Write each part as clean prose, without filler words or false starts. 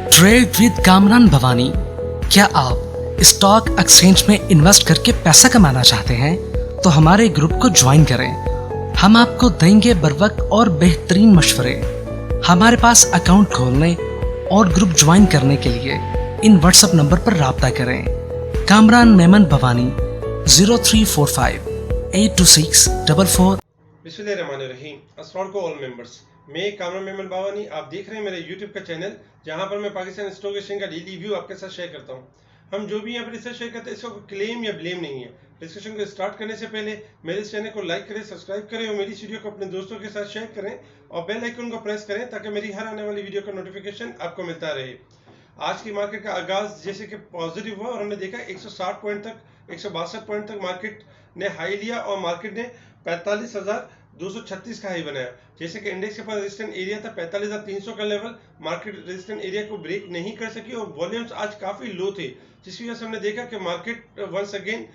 Trade with Kamran Bhavani. क्या आप stock exchange में इन्वेस्ट करके पैसा कमाना चाहते हैं तो हमारे ग्रुप को ज्वाइन करें। हम आपको देंगे बर वक्त और बेहतरीन मशवरे। हमारे पास अकाउंट खोलने और ग्रुप ज्वाइन करने के लिए इन व्हाट्सएप नंबर पर राब्ता करें। कामरान मेमन भवानी 0345 82644। बिस्मिल्लाहिर्रहमानिर्रहीम। अस्सलाम वालेकुम ऑल मेंबर्स। मैं कामरान मेमन भवानी, आप देख रहे हैं मेरे यूट्यूब का चैनल, जहां पर मैं पाकिस्तान स्टॉक एक्सचेंज का डेली व्यू आपके साथ शेयर करता हूं। हम जो भी यहाँ पर रिसर्च शेयर करते हैं इसका क्लेम या ब्लेम नहीं है। डिस्कशन को स्टार्ट करने से पहले मेरे इस चैनल को लाइक करें, सब्सक्राइब करें और मेरी इस वीडियो को अपने दोस्तों के साथ शेयर करें और बेल आइकन को प्रेस करें ताकि मेरी हर आने वाली वीडियो का नोटिफिकेशन आपको मिलता रहे। आज की मार्केट का आगाज जैसे कि पॉजिटिव हुआ और हमने देखा 160 पॉइंट तक, 162 पॉइंट तक मार्केट ने हाई लिया और मार्केट ने 45,236 का हाई बनाया। जैसे कि इंडेक्स के पास रेजिस्टेंट एरिया था 45,300 का लेवल, मार्केट रेजिस्टेंट एरिया को ब्रेक नहीं कर सकी और वॉल्यूम्स आज काफी लो थे, जिसकी वजह से हमने देखा कि मार्केट वंस अगेन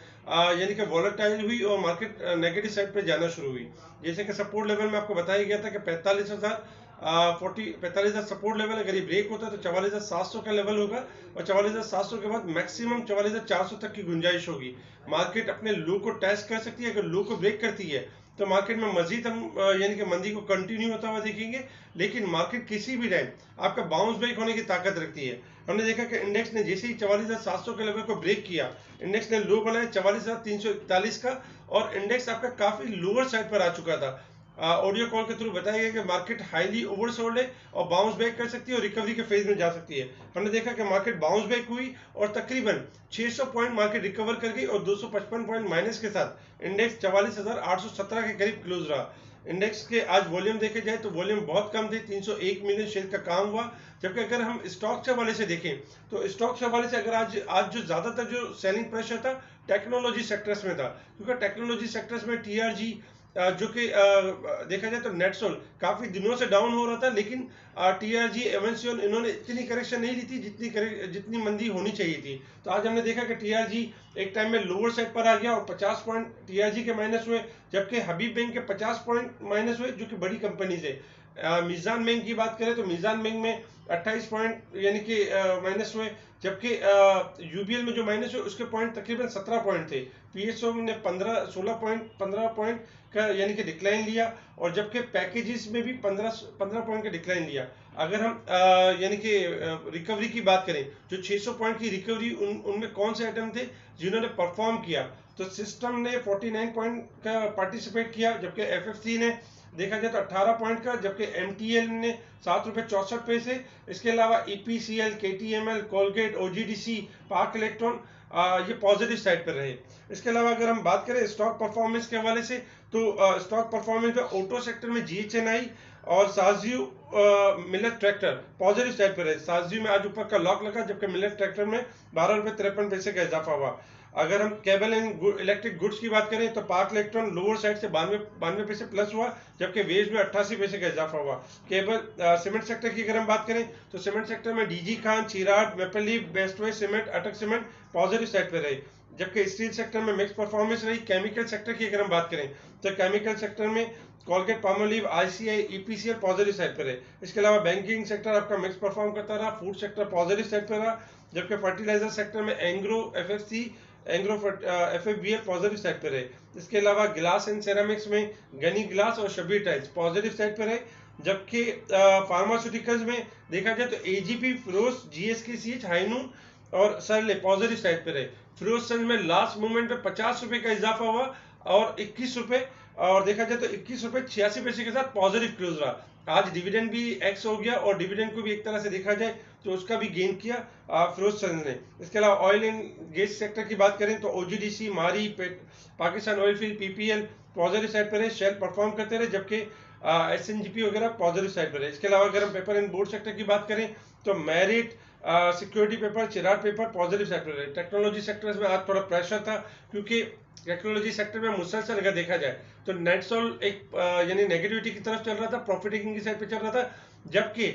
यानी कि वॉलेटाइल हुई और मार्केट नेगेटिव साइड पे जाना शुरू हुई। जैसे कि सपोर्ट लेवल में आपको बताया गया था कि 45,000 सपोर्ट लेवल, अगर ये ब्रेक होता है तो 44,700 का लेवल होगा और 44,700 के बाद मैक्सिमम 44,400 तक की गुंजाइश होगी। मार्केट अपने लो को टेस्ट कर सकती है। अगर लो को ब्रेक करती है तो मार्केट में मजीद हम यानी कि मंदी को कंटिन्यू होता हुआ देखेंगे, लेकिन मार्केट किसी भी टाइम आपका बाउंस बैक होने की ताकत रखती है। हमने देखा कि इंडेक्स ने जैसे ही 44,700 के लेवल को ब्रेक किया, इंडेक्स ने लो बनाया 44,341 का और इंडेक्स आपका काफी लोअर साइड पर आ चुका था। ऑडियो कॉल के थ्रू बताया गया कि मार्केट हाईली ओवरसोल्ड है और बाउंस बैक कर सकती है और रिकवरी के फेज में जा सकती है। हमने देखा कि मार्केट बाउंस बैक हुई और तकरीबन 600 पॉइंट मार्केट रिकवर कर गई और 255 पॉइंट माइनस के साथ इंडेक्स 44,817 के करीब क्लोज रहा। इंडेक्स के आज वॉल्यूम देखे जाए तो वॉल्यूम बहुत कम थे, 301 मिलियन शेयर का काम हुआ। जबकि अगर हम स्टॉक के हवाले से देखें तो स्टॉक के हवाले से अगर आज जो ज्यादातर जो सेलिंग प्रेशर था टेक्नोलॉजी सेक्टर्स में था, क्योंकि टेक्नोलॉजी सेक्टर्स में टीआरजी जो कि देखा जाए तो नेटसोल काफी दिनों से डाउन हो रहा था, लेकिन टीआरजी एवेंसियन इन्होंने इतनी करेक्शन नहीं ली थी जितनी मंदी होनी चाहिए थी। तो आज हमने देखा कि टीआरजी एक टाइम में लोअर साइड पर आ गया और 50 पॉइंट टीआरजी के माइनस हुए, जबकि हबीब बैंक के 50 पॉइंट माइनस हुए जो कि बड़ी कंपनी है। मीजान बैंक की बात करें तो मीजान बैंक में 28 पॉइंट यानी कि माइनस हुए, जबकि यूबीएल में जो माइनस हुए उसके पॉइंट तकरीबन 17 पॉइंट थे। पीएसओ ने 15 पॉइंट का यानी कि डिक्लाइन लिया और जबकि पैकेजेस में भी 15 पॉइंट का डिक्लाइन लिया। अगर हम यानी कि रिकवरी की बात करें, जो 600 पॉइंट की रिकवरी उनमें कौन से आइटम थे जिन्होंने परफॉर्म किया, तो सिस्टम ने 49 पॉइंट का पार्टिसिपेट किया, जबकि एफएफसी ने देखा जाए तो 18 पॉइंट का, जबकि एमटीएल ने ₹7.64। इसके अलावा ईपीसीएल, केटीएमएल, कोलगेट, ओजीडीसी, पाक इलेक्ट्रॉन ये पॉजिटिव साइड पर रहे। इसके अलावा अगर हम बात करें स्टॉक परफॉर्मेंस के हवाले से तो स्टॉक परफॉर्मेंस में ऑटो सेक्टर में जीएचएनआई और साजियो मिलेट ट्रैक्टर पॉजिटिव साइड पर है। साजियो में आज ऊपर का लॉक लगा, जबकि मिलेट ट्रैक्टर में ₹12.53 का इजाफा हुआ। अगर हम केबल एंड इलेक्ट्रिक गुड्स की बात करें तो पाक इलेक्ट्रॉन लोअर साइड से 92 पैसे प्लस हुआ, जबकि वेज में 88 पैसे का इजाफा हुआ। केबल सीमेंट सेक्टर की अगर हम बात करें तो सीमेंट सेक्टर में डीजी खान, चिराग, Maple Leaf, Bestway cement, Attock cement positive side पर रहे, जबकि स्टील सेक्टर में मिक्स परफॉर्मेंस रही। केमिकल सेक्टर की अगर हम बात करें तो केमिकल सेक्टर में Colgate, Palmolive, ICI, EPCL positive side पर है। इसके अलावा बैंकिंग सेक्टर आपका मिक्स परफॉर्म करता रहा। फूड सेक्टर पॉजिटिव साइड पर रहा, जबकि फर्टिलाइजर सेक्टर में एंग्रो एफएफबीएल पॉजिटिव साइड पर है। इसके अलावा ग्लास एंड सेरामिक्स में गनी ग्लास और शबीर टाइल्स पॉजिटिव साइड पर है, जबकि फार्मास्यूटिकल्स में देखा जाए तो एजीपी, फिरोज, जीएसकेसीएच, हाइनून और सरले पॉजिटिव साइड पर है। फिरोज संघ में लास्ट मूवमेंट पे 50 रुपए का इजाफा हुआ और 21 रुपए, और देखा जाए तो 21 रुपए 86 पैसे के साथ पॉजिटिव क्लोज रहा। आज डिविडेंड भी एक्स हो गया और डिविडेंड को भी एक तरह से देखा जाए तो उसका भी गेन किया फिरोज संघ ने। इसके अलावा ऑयल एंड गैस सेक्टर की बात करें तो ओजीडीसी, मारी, Pakistan oil field, PPL positive side पर है, शेल परफॉर्म करते रहे, जबकि एसएनजीपी वगैरह पॉजिटिव साइड पर है। इसके अलावा अगर हम पेपर एंड बोर्ड सेक्टर की बात करें तो मेरिट, सिक्योरिटी पेपर, चिराग पेपर पॉजिटिव सेक्टर है। टेक्नोलॉजी सेक्टर्स में आज थोड़ा प्रेशर था, क्योंकि टेक्नोलॉजी सेक्टर में मुसलसल अगर देखा जाए तो नेटसोल एक यानी नेगेटिविटी की तरफ चल रहा था, प्रॉफिट टेकिंग की साइड पे चल रहा था, जबकि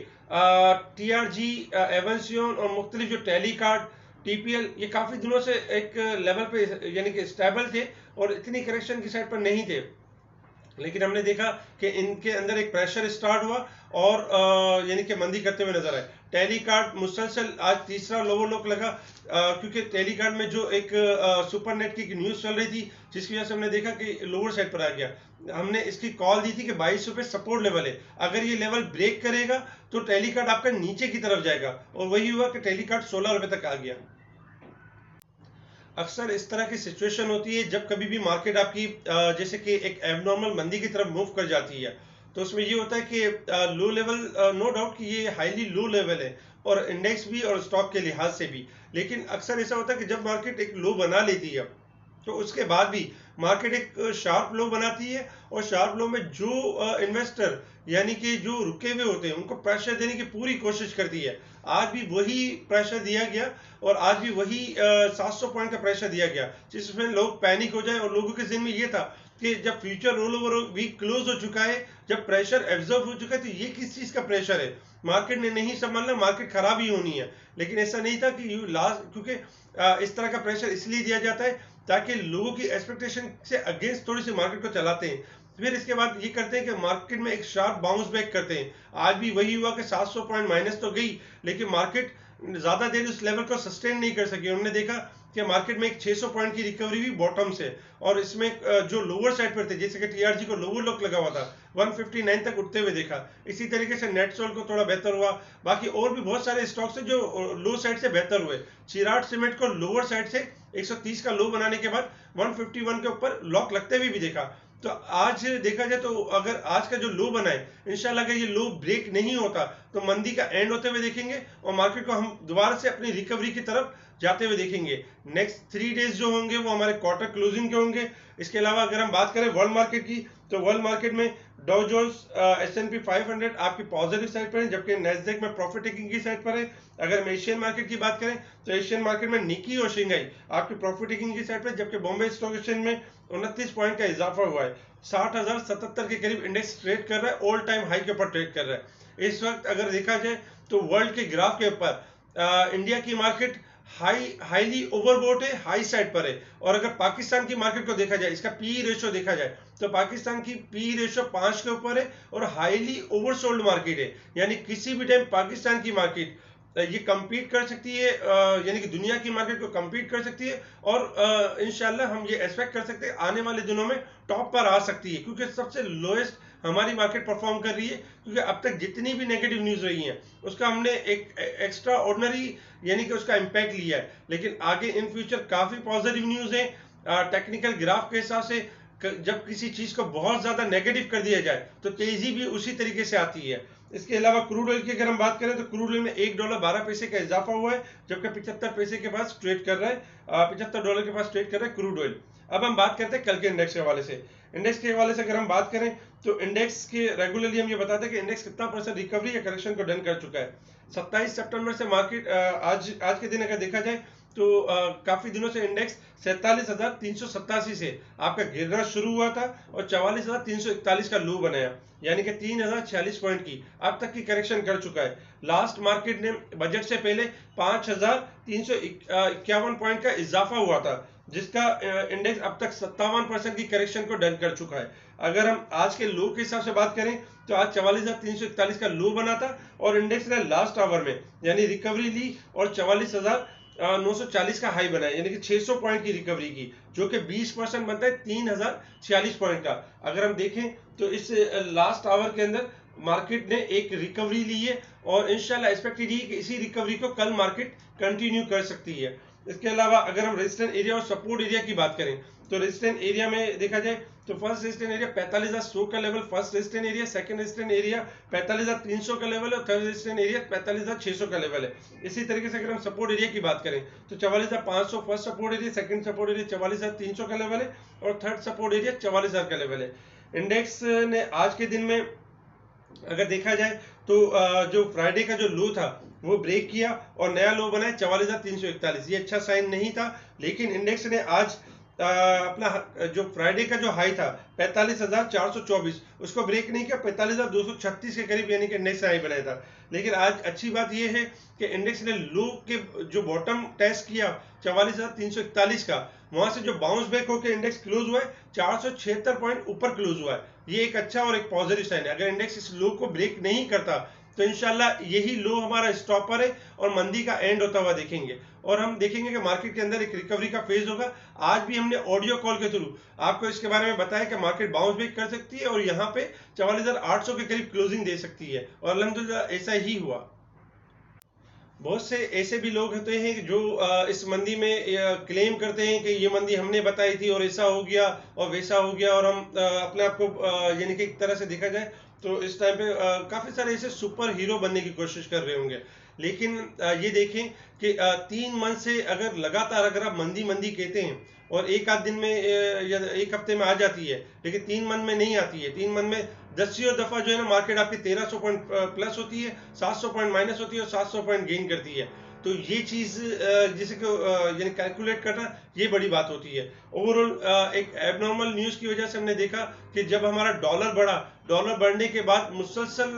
टीआरजी, एवेंसियन और मुख्तलिफ जो टेलीकार्ड, टीपीएल ये काफी दिनों से एक लेवल पे यानी कि स्टेबल थे और इतनी करेक्शन की साइड पर नहीं थे। लेकिन हमने देखा कि इनके अंदर एक प्रेशर स्टार्ट हुआ और यानी कि मंदी करते हुए नजर आए। टेलीकार्ड मुसलसल आज तीसरा लोअर लोक लगा, क्योंकि टेलीकार्ड में जो एक सुपरनेट की न्यूज़ चल रही थी, जिसकी वजह से हमने देखा कि लोअर साइड पर आ गया। हमने इसकी कॉल दी थी कि 2200 पे सपोर्ट लेवल है, अगर ये लेवल ब्रेक करेगा तो टेलीकार्ड आपका नीचे की तरफ जाएगा, और वही हुआ कि टेलीकार्ड 16 रुपए तक आ गया। अक्सर इस तरह की सिचुएशन होती है जब कभी भी मार्केट आपकी जैसे कि एक एबनॉर्मल मंदी की तरफ मूव कर जाती है, तो उसमें ये होता है कि लो लेवल, नो डाउट कि ये हाईली लो लेवल है, और इंडेक्स भी और स्टॉक के लिहाज से भी। लेकिन अक्सर ऐसा होता है कि जब मार्केट एक लो बना लेती है तो उसके बाद भी मार्केट एक शार्प लो बनाती है, और शार्प लो में जो इन्वेस्टर यानी कि जो रुके हुए होते हैं उनको प्रेशर देने की पूरी कोशिश करती है। आज भी वही प्रेशर दिया गया, और आज भी वही 700 पॉइंट का प्रेशर दिया गया, जिसमें लोग पैनिक हो जाए, और लोगों के जिन में ये था कि जब future roll over week close हो चुका है, जब प्रेशर एब्जॉर्ब हो चुका है, तो ये किस चीज का प्रेशर है, मार्केट ने नहीं संभालना, मार्केट खराब ही होनी है। लेकिन ऐसा नहीं था कि लास्ट, क्योंकि इस तरह का प्रेशर इसलिए दिया जाता है ताकि लोगों की एक्सपेक्टेशन से अगेंस्ट थोड़ी सी मार्केट को चलाते हैं, फिर इसके बाद ये करते हैं कि मार्केट में एक शार्प बाउंस बैक करते हैं। आज भी वही हुआ कि 700 पॉइंट माइनस तो गई, लेकिन मार्केट ज्यादा देर उस लेवल को सस्टेन नहीं कर सकी। उन्होंने देखा कि मार्केट में एक 600 पॉइंट की रिकवरी हुई बॉटम से, और इसमें जो लोअर साइड पर थे, जैसे कि टीआरजी को लोअर लॉक लगा हुआ था, 159 तक उठते हुए देखा। इसी तरीके से नेटसोल को थोड़ा बेहतर हुआ, बाकी और भी बहुत सारे स्टॉक्स हैं जो लो साइड से बेहतर हुए। चिराट सीमेंट को लोअर साइड से 130 का लो बनाने के बाद 151 के ऊपर लॉक लगते हुए भी देखा। तो आज देखा जाए तो अगर आज का जो लो बना है, इंशाल्लाह अगर ये लो ब्रेक नहीं होता तो मंदी का एंड होते हुए देखेंगे, और मार्केट को हम दोबारा से अपनी रिकवरी की तरफ जाते हुए देखेंगे। नेक्स्ट 3 डेज जो होंगे वो हमारे क्वार्टर क्लोजिंग के होंगे। इसके अलावा अगर हम बात करें वर्ल्ड मार्केट की, तो वर्ल्ड मार्केट में डाउ जोन्स S&P 500 आपकी पॉजिटिव साइड पर है, जबकि नैस्डैक में प्रॉफिट टेकिंग की साइड पर है। अगर हम एशियन मार्केट की बात करें तो एशियन मार्केट में निकी और शेंघाई आपकी प्रॉफिट टेकिंग की साइड पर, जबकि बॉम्बे स्टॉक एक्सचेंज में 29 पॉइंट का इजाफा हुआ है। 60,077 के करीब इंडेक्स ट्रेड कर रहा है, ऑल टाइम हाई के ऊपर ट्रेड कर रहा है। इस वक्त अगर देखा जाए तो वर्ल्ड के ग्राफ के ऊपर इंडिया की मार्केट हाईली ओवरबोट है, हाई साइड पर है। और अगर पाकिस्तान की मार्केट को देखा जाए, इसका पी रेशियो देखा जाए, तो पाकिस्तान की पी रेशियो 5 के ऊपर है, और हाईली ओवरसोल्ड मार्केट है। यानी किसी भी टाइम पाकिस्तान की मार्केट ये compete कर सकती है, यानी कि दुनिया की मार्केट को compete कर सकती है, और इंशाल्लाह हम ये एक्सपेक्ट कर सकते हैं आने वाले दिनों में टॉप पर आ सकती है, क्योंकि सबसे लोएस्ट हमारी मार्केट परफॉर्म कर रही है। क्योंकि अब तक जितनी भी नेगेटिव न्यूज रही है उसका हमने एक एक्स्ट्रा ऑर्डिनरी यानी कि उसका इम्पैक्ट लिया है, लेकिन आगे इन फ्यूचर काफी पॉजिटिव न्यूज है। टेक्निकल ग्राफ के हिसाब से जब किसी चीज को बहुत ज्यादा नेगेटिव कर दिया जाए तो तेजी भी उसी तरीके से आती है। इसके अलावा क्रूड ऑयल की अगर हम बात करें तो क्रूड ऑयल में $1.12 का इजाफा हुआ है, जबकि 75 पैसे के पास ट्रेड कर रहा है, $75 के पास ट्रेड कर रहा है क्रूड ऑयल। अब हम बात करते हैं कल के इंडेक्स के हवाले से। इंडेक्स के हवाले से अगर हम बात करें तो इंडेक्स के रेगुलरली हम ये बताते हैं कि इंडेक्स कितना परसेंट रिकवरी या करेक्शन को डन कर चुका है। 27 सितंबर से मार्केट आज के दिन अगर देखा जाए तो काफी दिनों से इंडेक्स 47,387 से आपका गिरना शुरू हुआ था, और 44,341 का लो बनाया, यानी कि 3,046 पॉइंट की अब तक की करेक्शन कर चुका है। लास्ट मार्केट ने बजट से पहले 5,351 पॉइंट का इजाफा हुआ था, जिसका इंडेक्स अब तक 57% की करेक्शन को डन कर चुका है। अगर हम आज के लो के हिसाब से बात करें तो आज 44,341 का लो बना था, और इंडेक्स ने लास्ट आवर में यानी रिकवरी ली और 44,940 का हाई बनाया, यानी कि 600 पॉइंट की रिकवरी की, जो कि 20% बनता है 3,046 पॉइंट का। अगर हम देखें तो इस लास्ट आवर के अंदर मार्केट ने एक रिकवरी ली है, और इंशाल्लाह एक्सपेक्टेड है कि इसी रिकवरी को कल मार्केट कंटिन्यू कर सकती है। इसके अलावा अगर हम रेजिस्टेंस एरिया और सपोर्ट एरिया की बात करें तो रेजिस्टेंस एरिया में देखा जाए तो फर्स्ट रेजिस्टेंस एरिया 45,100 का level first resistance area, second resistance area 45,300 का लेवल है, और थर्ड रेजिस्टेंस एरिया 45,600 का लेवल है। इसी तरीके से अगर हम सपोर्ट एरिया की बात करें तो 44,500 first support area, second support area 44,300 का लेवल है, और थर्ड सपोर्ट एरिया 44,000 का लेवल है। इंडेक्स ने आज के दिन में अगर देखा जाए तो जो फ्राइडे का जो लो था वो ब्रेक किया और नया लो बना है 44,341। ये अच्छा साइन नहीं था, लेकिन इंडेक्स ने आज अपना जो फ्राइडे का जो हाई था 45,424 उसको ब्रेक नहीं किया, 45,236 के करीब यानी कि इंडेक्स हाई बनाया था। लेकिन आज अच्छी बात यह है कि इंडेक्स ने लो के जो बॉटम टेस्ट किया 44,341 का, वहां से जो बाउंस बैक होकर इंडेक्स क्लोज हुआ है 476 पॉइंट ऊपर क्लोज हुआ है। ये एक अच्छा और एक पॉजिटिव साइन है। अगर इंडेक्स इस लो को ब्रेक नहीं करता तो इंशाल्लाह यही लो हमारा स्टॉपर है और मंदी का एंड होता हुआ देखेंगे, और हम देखेंगे कि मार्केट के अंदर एक रिकवरी का फेज होगा। आज भी हमने ऑडियो कॉल के थ्रू आपको इसके बारे में बताया कि मार्केट बाउंस बैक कर सकती है और यहाँ पे 44,800 के करीब क्लोजिंग दे सकती है, और अल्हम्दुलिल्लाह ऐसा ही हुआ। बहुत से ऐसे भी लोग होते हैं जो इस मंदी में क्लेम करते हैं कि ये मंदी हमने बताई थी और ऐसा हो गया और वैसा हो गया, और हम अपने आप को यानी कि एक तरह से देखा जाए तो इस टाइम पे काफी सारे ऐसे सुपर हीरो बनने की कोशिश कर रहे होंगे। लेकिन ये देखें कि 3 मंथ से अगर लगातार अगर आप मंदी मंदी कहते हैं और एक आध दिन में या एक हफ्ते में आ जाती है, लेकिन 3 मंथ में नहीं आती है। 3 मंथ में दसियों दफा जो है ना मार्केट आपकी 1300 पॉइंट प्लस होती है, 700 पॉइंट माइनस होती है और 700 पॉइंट गेन करती है। तो ये चीज जिसे को यानी कैलकुलेट करना ये बड़ी बात होती है। ओवरऑल एक एबनॉर्मल न्यूज की वजह से हमने देखा कि जब हमारा डॉलर बढ़ा, डॉलर बढ़ने के बाद मुसलसल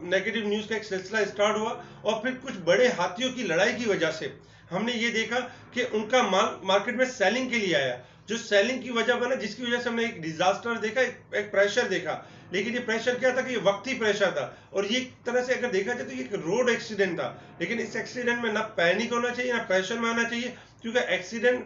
नेगेटिव न्यूज का एक सिलसिला स्टार्ट हुआ, और फिर कुछ बड़े हाथियों की लड़ाई की वजह से हमने ये देखा कि उनका माल मार्केट में सेलिंग के लिए आया, जो सेलिंग की वजह बना, जिसकी वजह से हमने एक डिजास्टर देखा, एक प्रेशर देखा। लेकिन ये प्रेशर क्या था कि ये वक्ती प्रेशर था, और ये एक तरह से अगर देखा जाए तो ये एक रोड एक्सीडेंट था। लेकिन इस एक्सीडेंट में ना पैनिक होना चाहिए ना प्रेशर में आना चाहिए, क्योंकि एक्सीडेंट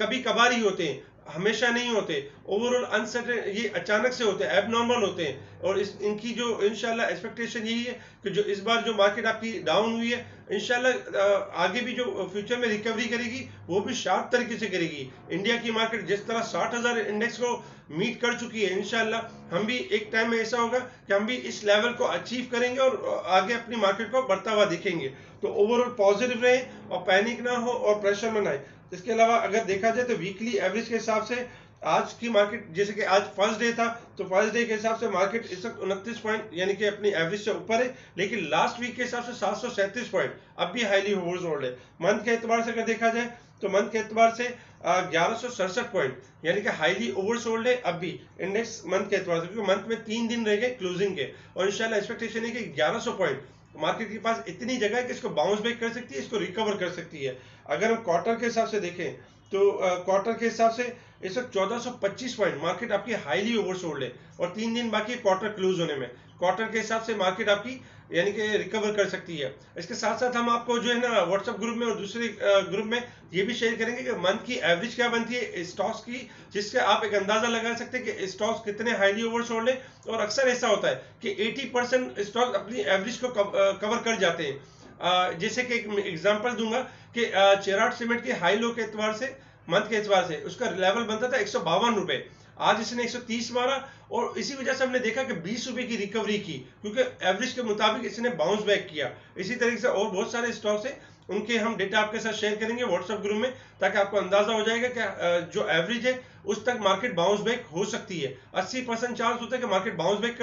कभी कभार ही होते हैं, हमेशा नहीं होते। ओवरऑल अनसर्टेन ये अचानक से होते हैं, एबनॉर्मल होते हैं, और इनकी जो इंशाल्लाह एक्सपेक्टेशन यही है कि जो इस बार जो मार्केट आपकी डाउन हुई है, इंशाल्लाह आगे भी जो फ्यूचर में रिकवरी करेगी वो भी शार्प तरीके से करेगी। इंडिया की मार्केट जिस तरह 60,000 इंडेक्स को मीट कर चुकी है, इंशाल्लाह हम भी एक टाइम में ऐसा होगा कि हम भी इस लेवल को अचीव करेंगे और आगे अपनी मार्केट को बढ़ता हुआ दिखेंगे। तो ओवरऑल पॉजिटिव रहे और पैनिक ना हो और प्रेशर में ना आए। इसके अलावा अगर देखा जाए तो वीकली एवरेज के हिसाब से आज की मार्केट, जैसे कि आज फर्स्ट डे था, तो फर्स्ट डे के हिसाब से मार्केट इस वक्त 29 पॉइंट यानी कि अपनी एवरेज से ऊपर है, लेकिन लास्ट वीक के हिसाब से 737 पॉइंट अब भी हाईली ओवरसोल्ड है। मंथ के एतबार से अगर देखा जाए तो मंथ के एतबार से 1167 पॉइंट यानी कि हाईली ओवरसोल्ड है अब भी इंडेक्स मंथ के एतबार से, क्योंकि मंथ में 3 दिन रह गए क्लोजिंग के, और इंशाल्लाह एक्सपेक्टेशन है कि 1100 पॉइंट मार्केट के पास इतनी जगह है कि इसको बाउंस बैक कर सकती है, इसको रिकवर कर सकती है। अगर हम क्वार्टर के हिसाब से देखें तो क्वार्टर के हिसाब से इस वक्त 1425 पॉइंट मार्केट आपकी हाईली ओवरसोल्ड है, और 3 दिन बाकी क्वार्टर क्लोज होने में। क्वार्टर के हिसाब से मार्केट आपकी यानी कि रिकवर कर सकती है। इसके साथ साथ हम आपको जो है ना व्हाट्सएप ग्रुप में और दूसरे ग्रुप में ये भी शेयर करेंगे कि मंथ की एवरेज क्या बनती है स्टॉक्स की, जिससे आप एक अंदाजा लगा सकते हैं कि स्टॉक्स कितने हाईली ओवरसोल्ड है। और अक्सर ऐसा होता है कि 80% स्टॉक्स अपनी एवरेज को कवर कर जाते हैं। जैसे कि एक एग्जांपल दूंगा कि चेराट सीमेंट के हाई लो के एतबार से मंथ के एतबार से उसका लेवल बनता था 152 रुपए, आज इसने 130 मारा, और इसी वजह से हमने देखा कि 20 रुपए की रिकवरी की, क्योंकि एवरेज के मुताबिक इसने बाउंस बैक किया। इसी तरीके से और बहुत सारे स्टॉक्स हैं, उनके हम डेटा आपके साथ शेयर करेंगे व्हाट्सएप ग्रुप में, ताकि आपको अंदाजा हो जाएगा कि जो एवरेज है उस तक मार्केट बाउंस बैक हो सकती है। 80% चांस होता है कि मार्केट बाउंस बैक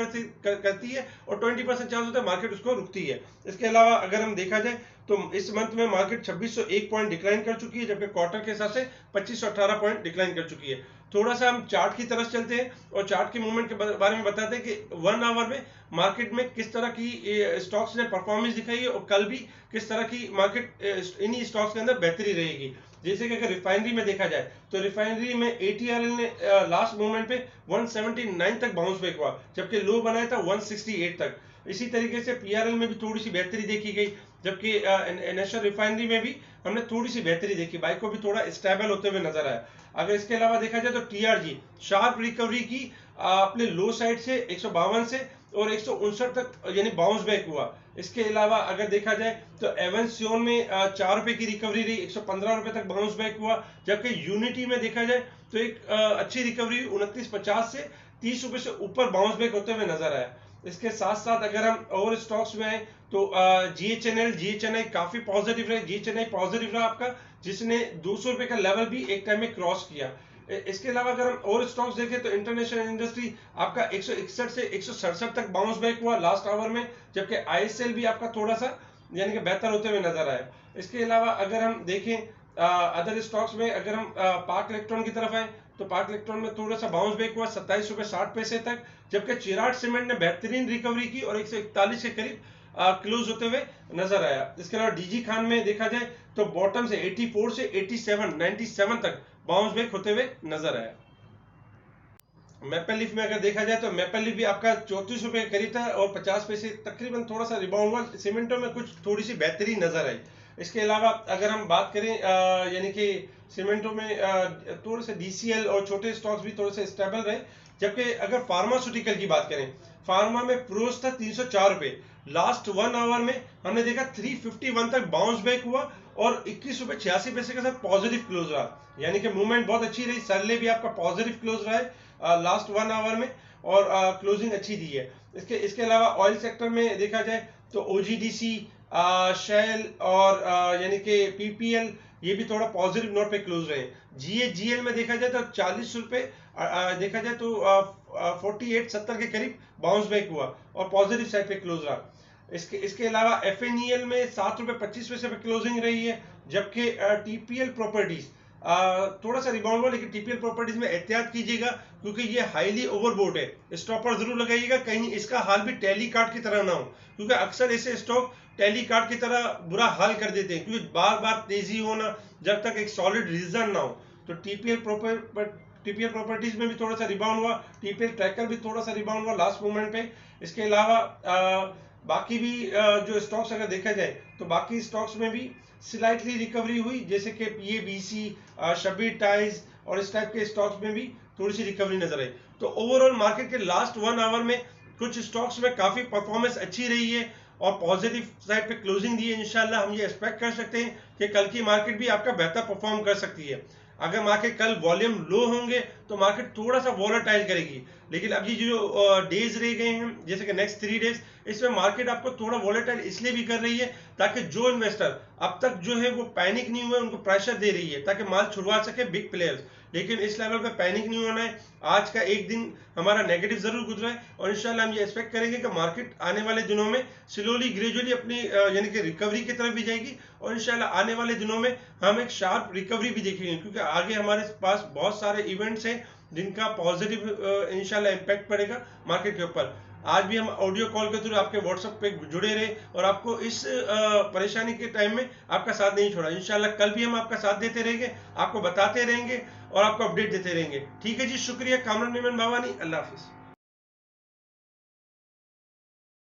करती है और 20% चांस होता है मार्केट उसको रुकती है। इसके अलावा अगर हम देखा जाए तो इस मंथ में मार्केट 2601 पॉइंट डिक्लाइन कर चुकी है, जबकि क्वार्टर के हिसाब से 2518 पॉइंट डिक्लाइन कर चुकी है। थोड़ा सा हम चार्ट की तरफ चलते हैं और चार्ट की मूवमेंट के बारे में बताते हैं कि 1 आवर में मार्केट में किस तरह की स्टॉक्स ने परफॉर्मेंस दिखाई है और कल भी किस तरह की मार्केट इन्हीं स्टॉक्स के अंदर बेहतरी रहेगी। जैसे कि अगर रिफाइनरी में देखा जाए तो रिफाइनरी में ATRL ने लास्ट मूवमेंट पे 179 तक बाउंस बैक हुआ, जबकि लो बनाया था 168 तक। इसी तरीके से PRL में भी थोड़ी सी बेहतरी देखी गई, जबकि नेशनल रिफाइनरी में भी हमने थोड़ी सी बेहतरी देखी, बाइक को भी थोड़ा स्टेबल होते हुए नजर आया। अगर इसके अलावा देखा जाए तो TRG शार्प रिकवरी की अपने लो साइड से 152 से और 159 तक यानी बाउंस बैक हुआ। इसके अलावा अगर देखा जाए तो एवंसियोन में 4 रुपए की रिकवरी रही, 115 रुपए तक बाउंस बैक हुआ, जबकि यूनिटी में देखा जाए तो एक अच्छी रिकवरी 29.50 से 30 रुपए से ऊपर बाउंस बैक होते हुए नजर आया। इसके साथ साथ अगर हम और स्टॉक्स में आए तो GHNI काफी पॉजिटिव रहे, GHNI पॉजिटिव रहा आपका, जिसने 200 रुपए का लेवल भी एक टाइम में क्रॉस किया। इसके अलावा अगर हम और स्टॉक्स देखें तो इंटरनेशनल इंडस्ट्री आपका 161 से 167 तक बाउंस बैक हुआ लास्ट आवर में, जबकि ISL भी आपका थोड़ा सा यानी कि बेहतर होते हुए नजर आया। इसके अलावा अगर हम देखें अदर स्टॉक्स में, अगर हम पार्क इलेक्ट्रॉन की तरफ आए तो पार्क इलेक्ट्रॉन में थोड़ा सा बाउंस बैक हुआ 27 रुपए 60 पैसे तक, जबकि चिराट सीमेंट ने बेहतरीन रिकवरी की और 141 के करीब क्लोज होते हुए नजर आया। इसके अलावा DG खान में देखा जाए तो बॉटम से 84 से 87 97 तक बाउंस बैक होते हुए नजर आया। मैपल लीफ में अगर देखा जाए तो मैपल लीफ भी आपका 34 रुपए के करीब था और 50 पैसे तकरीबन थोड़ा सा रिबाउंड हुआ। सीमेंटो में कुछ थोड़ी सी बेहतरी नजर आई। इसके अलावा अगर हम बात करें यानी कि सीमेंटो में थोड़े से डीसीएल और छोटे स्टॉक्स भी थोड़े से स्टेबल रहे। जबकि अगर फार्मास्यूटिकल की बात करें, फार्मा में प्रोस था 304 रुपए, लास्ट 1 आवर में हमने देखा 351 तक बाउंस बैक हुआ और 21 रुपए 86 पैसे के साथ पॉजिटिव क्लोज रहा। यानी कि मूवमेंट बहुत अच्छी रही। सरले भी आपका पॉजिटिव क्लोज रहा है लास्ट 1 आवर में और क्लोजिंग अच्छी दी है। इसके अलावा ऑयल सेक्टर में देखा जाए तो ओजीडीसी, शेल और यानी कि पीपीएल ये भी थोड़ा पॉजिटिव नोट पे क्लोज रहे। जीएल में देखा जाए तो 40 रुपए देखा जाए तो 48-70 के करीब बाउंस बैक हुआ और पॉजिटिव साइड पे क्लोज रहा। इसके अलावा एफएनईएल में 7 रुपए 25 पैसे पे क्लोजिंग रही है। जबकि टीपीएल प्रॉपर्टीज थोड़ा सा रिबाउंड हुआ, लेकिन टीपीएल प्रॉपर्टीज में एहतियात कीजिएगा क्योंकि ये हाईली ओवरबोट है। स्टॉपर जरूर लगाइएगा, कहीं इसका हाल भी टैली कार्ड की तरह ना हो, क्योंकि अक्सर ऐसे स्टॉक टैली कार्ड की तरह बुरा हाल कर देते हैं क्योंकि बार बार तेजी होना जब तक एक सॉलिड रीजन ना हो। तो टीपीएल प्रॉपर्टीज में भी थोड़ा सा रिबाउंड हुआ। टीपीएल ट्रैकर भी थोड़ा सा रिबाउंड हुआ लास्ट मोमेंट पे। इसके अलावा बाकी भी जो स्टॉक्स अगर देखा जाए तो बाकी स्टॉक्स में भी स्लाइटली रिकवरी हुई, जैसे कि पीएबीसी, शबीर टाइल्स और इस टाइप के स्टॉक्स में भी थोड़ी सी रिकवरी नजर आई। तो ओवरऑल मार्केट के लास्ट 1 आवर में कुछ स्टॉक्स में काफी परफॉर्मेंस अच्छी रही है और पॉजिटिव साइड पे क्लोजिंग दी है। इंशाल्लाह हम ये एक्सपेक्ट कर सकते हैं कि कल की मार्केट भी आपका बेहतर परफॉर्म कर सकती है। अगर मार्केट कल वॉल्यूम लो होंगे तो मार्केट थोड़ा सा वॉलेटाइल करेगी, लेकिन अब ये जो डेज रह गए हैं जैसे कि नेक्स्ट 3 डेज, इसमें मार्केट आपको थोड़ा वॉलेटाइल इसलिए भी कर रही है ताकि जो इन्वेस्टर अब तक जो है वो पैनिक नहीं हुए, उनको प्रेशर दे रही है ताकि माल छुड़वा सके बिग प्लेयर्स। लेकिन इस लेवल पे पैनिक नहीं होना है। आज का एक दिन हमारा नेगेटिव जरूर गुजरा है और इंशाल्लाह हम ये एक्सपेक्ट करेंगे कि मार्केट आने वाले दिनों में स्लोली ग्रेजुअली अपनी यानी कि रिकवरी की तरफ भी जाएगी और इंशाल्लाह आने वाले दिनों में हम एक शार्प रिकवरी भी देखेंगे, क्योंकि आगे हमारे पास बहुत सारे इवेंट्स हैं जिनका पॉजिटिव इंशाल्लाह इम्पैक्ट पड़ेगा मार्केट के ऊपर। आज भी हम ऑडियो कॉल के थ्रू आपके व्हाट्सएप पे जुड़े रहे और आपको इस परेशानी के टाइम में आपका साथ नहीं छोड़ा। इंशाल्लाह कल भी हम आपका साथ देते रहेंगे, आपको बताते रहेंगे और आपको अपडेट देते रहेंगे। ठीक है जी, शुक्रिया। कामरान मेमन भावानी, अल्लाह हाफिज।